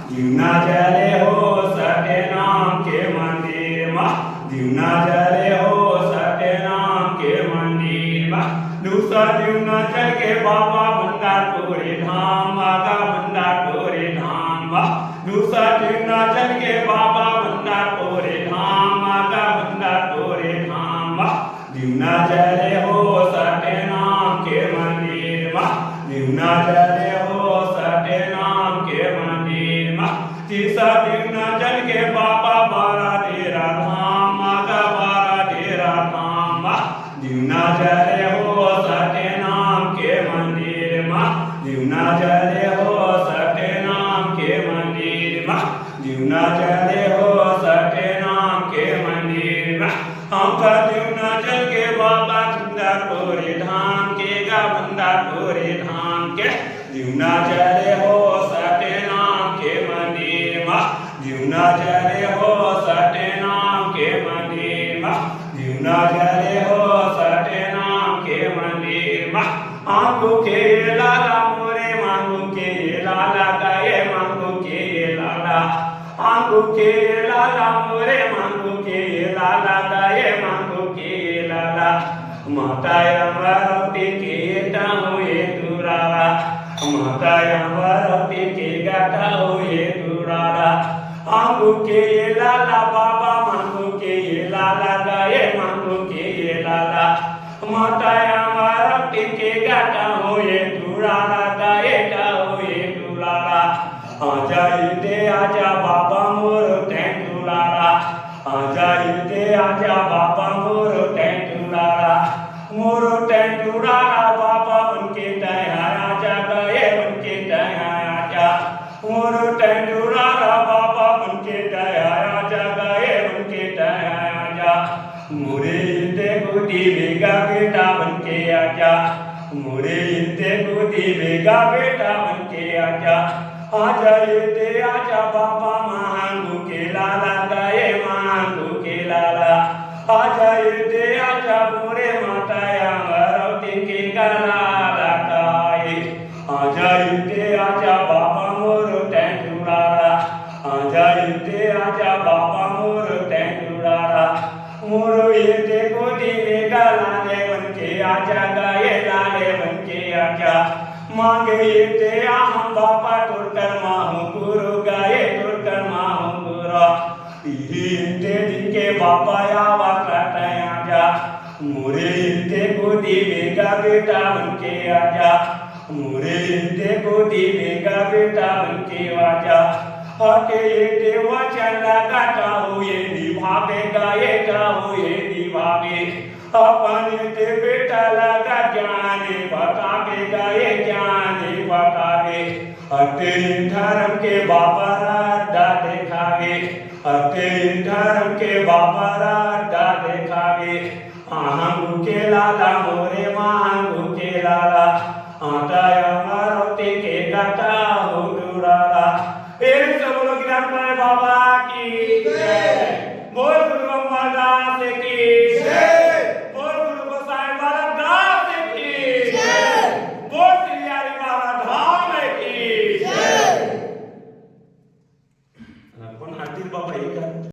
दीवना जले हो सत्यनाम के मंदिर में, दीवना जले हो सत्यनाम के मंदिर में। दूसरा दीवना चल के बाबा भंडारपुरी धाम, आगा भंडारपुरी धाम। दूसरा दीवना चल के बाबा भंडारपुरी धाम, आगा भंडारपुरी धाम। दीवना जले हो सत्यनाम के मंदिर में, दीवना जले हो सत्यनाम के मंदिर में। तीसरा दीवना चल के बाबा बारा तेरा धाम, आगा बारा तेरा धाम। दीवना जले हो सत्यनाम के मंदिर में, दीवना जले हो सत्यनाम के मंदिर में। दीवना जले हो सत्यनाम के मंदिर में। हमका दीवना चल के बाबा भंडारपुरी धाम के, गा भंडारपुरी धाम के। दीवना जले हो सत्यनाम के मंदिर में, दीवना जले हो सत्यनाम के मंदिर में। दीवना जले हो सत्यनाम के मंदिर में। आंखों के लाला मोरे मांगू के लाला, गाये मांगू के लाला। आंखों के लाला मोरे मांगू के लाला, गाये मांगू के लाला। माता अमरावती के हुए दुरारा, माता अमरावती के गाता हुए दुरारा। आंखों के लाला बाबा मांगू के लाला, गाये मांगू के लाला। माता अमरावती के गाता हुए दुरारा, गाये हुए दुरारा। आजा इते आजा बाबा मोर टेंटुरारा, आजा इते आजा बाबा मोर टेंटुरारा। मोर टेंटुरारा बाबा उनके दया आजा, गए उनके दया आजा। मोर टेंटुरारा बाबा उनके दया आजा, गए उनके दया आजा। मोरे इते गोदी बेगा बेटा बनके आजा, मोरे इते गोदी बेगा बेटा बनके आजा। आजा इते आजा बाबा मांगू के लाला, गए मांगू के लाला। आजा इते आजा मोरे माता अमरावती के लाला गाये। आजा इते आजा बाबा मोर टेंटुरारा, आजा इते आजा बाबा मोर टेंटुरारा। मोर इते गोदी बेगा लाले बनके आजा, गाये लाले बनके आजा। मांगे इते हम बाबा टुरकर माहू गुरु, गाये टुरकर माहू गुरु। इते दिन के बाबा आवा काटा आजा, मोरे इते गोदी बेगा बेटा बनके आजा, मोरे इते गोदी बेगा बेटा बनके आजा। हके इते वचन लगाता हुए निभावे, गाये हुए निभावे। अपन इते बेटा लगा ज्ञाने बतावे, गाये ज्ञाने बतावे। अते धर्म के बाबा राधा देखावे, अते धर्म के बाबा राधा देखावे। आहंगू के लाला मोरे मांगू के लाला, आता अमरावती के गाता हो दुराला। एक से बोलो गिरफ्त बाबा की जय, बोल गुरु अमरदास की जय, बोल गुरु गोसाई बाबा दास की जय, बोल श्री हरि बाबा धाम की जय। कौन हाजिर बाबा एक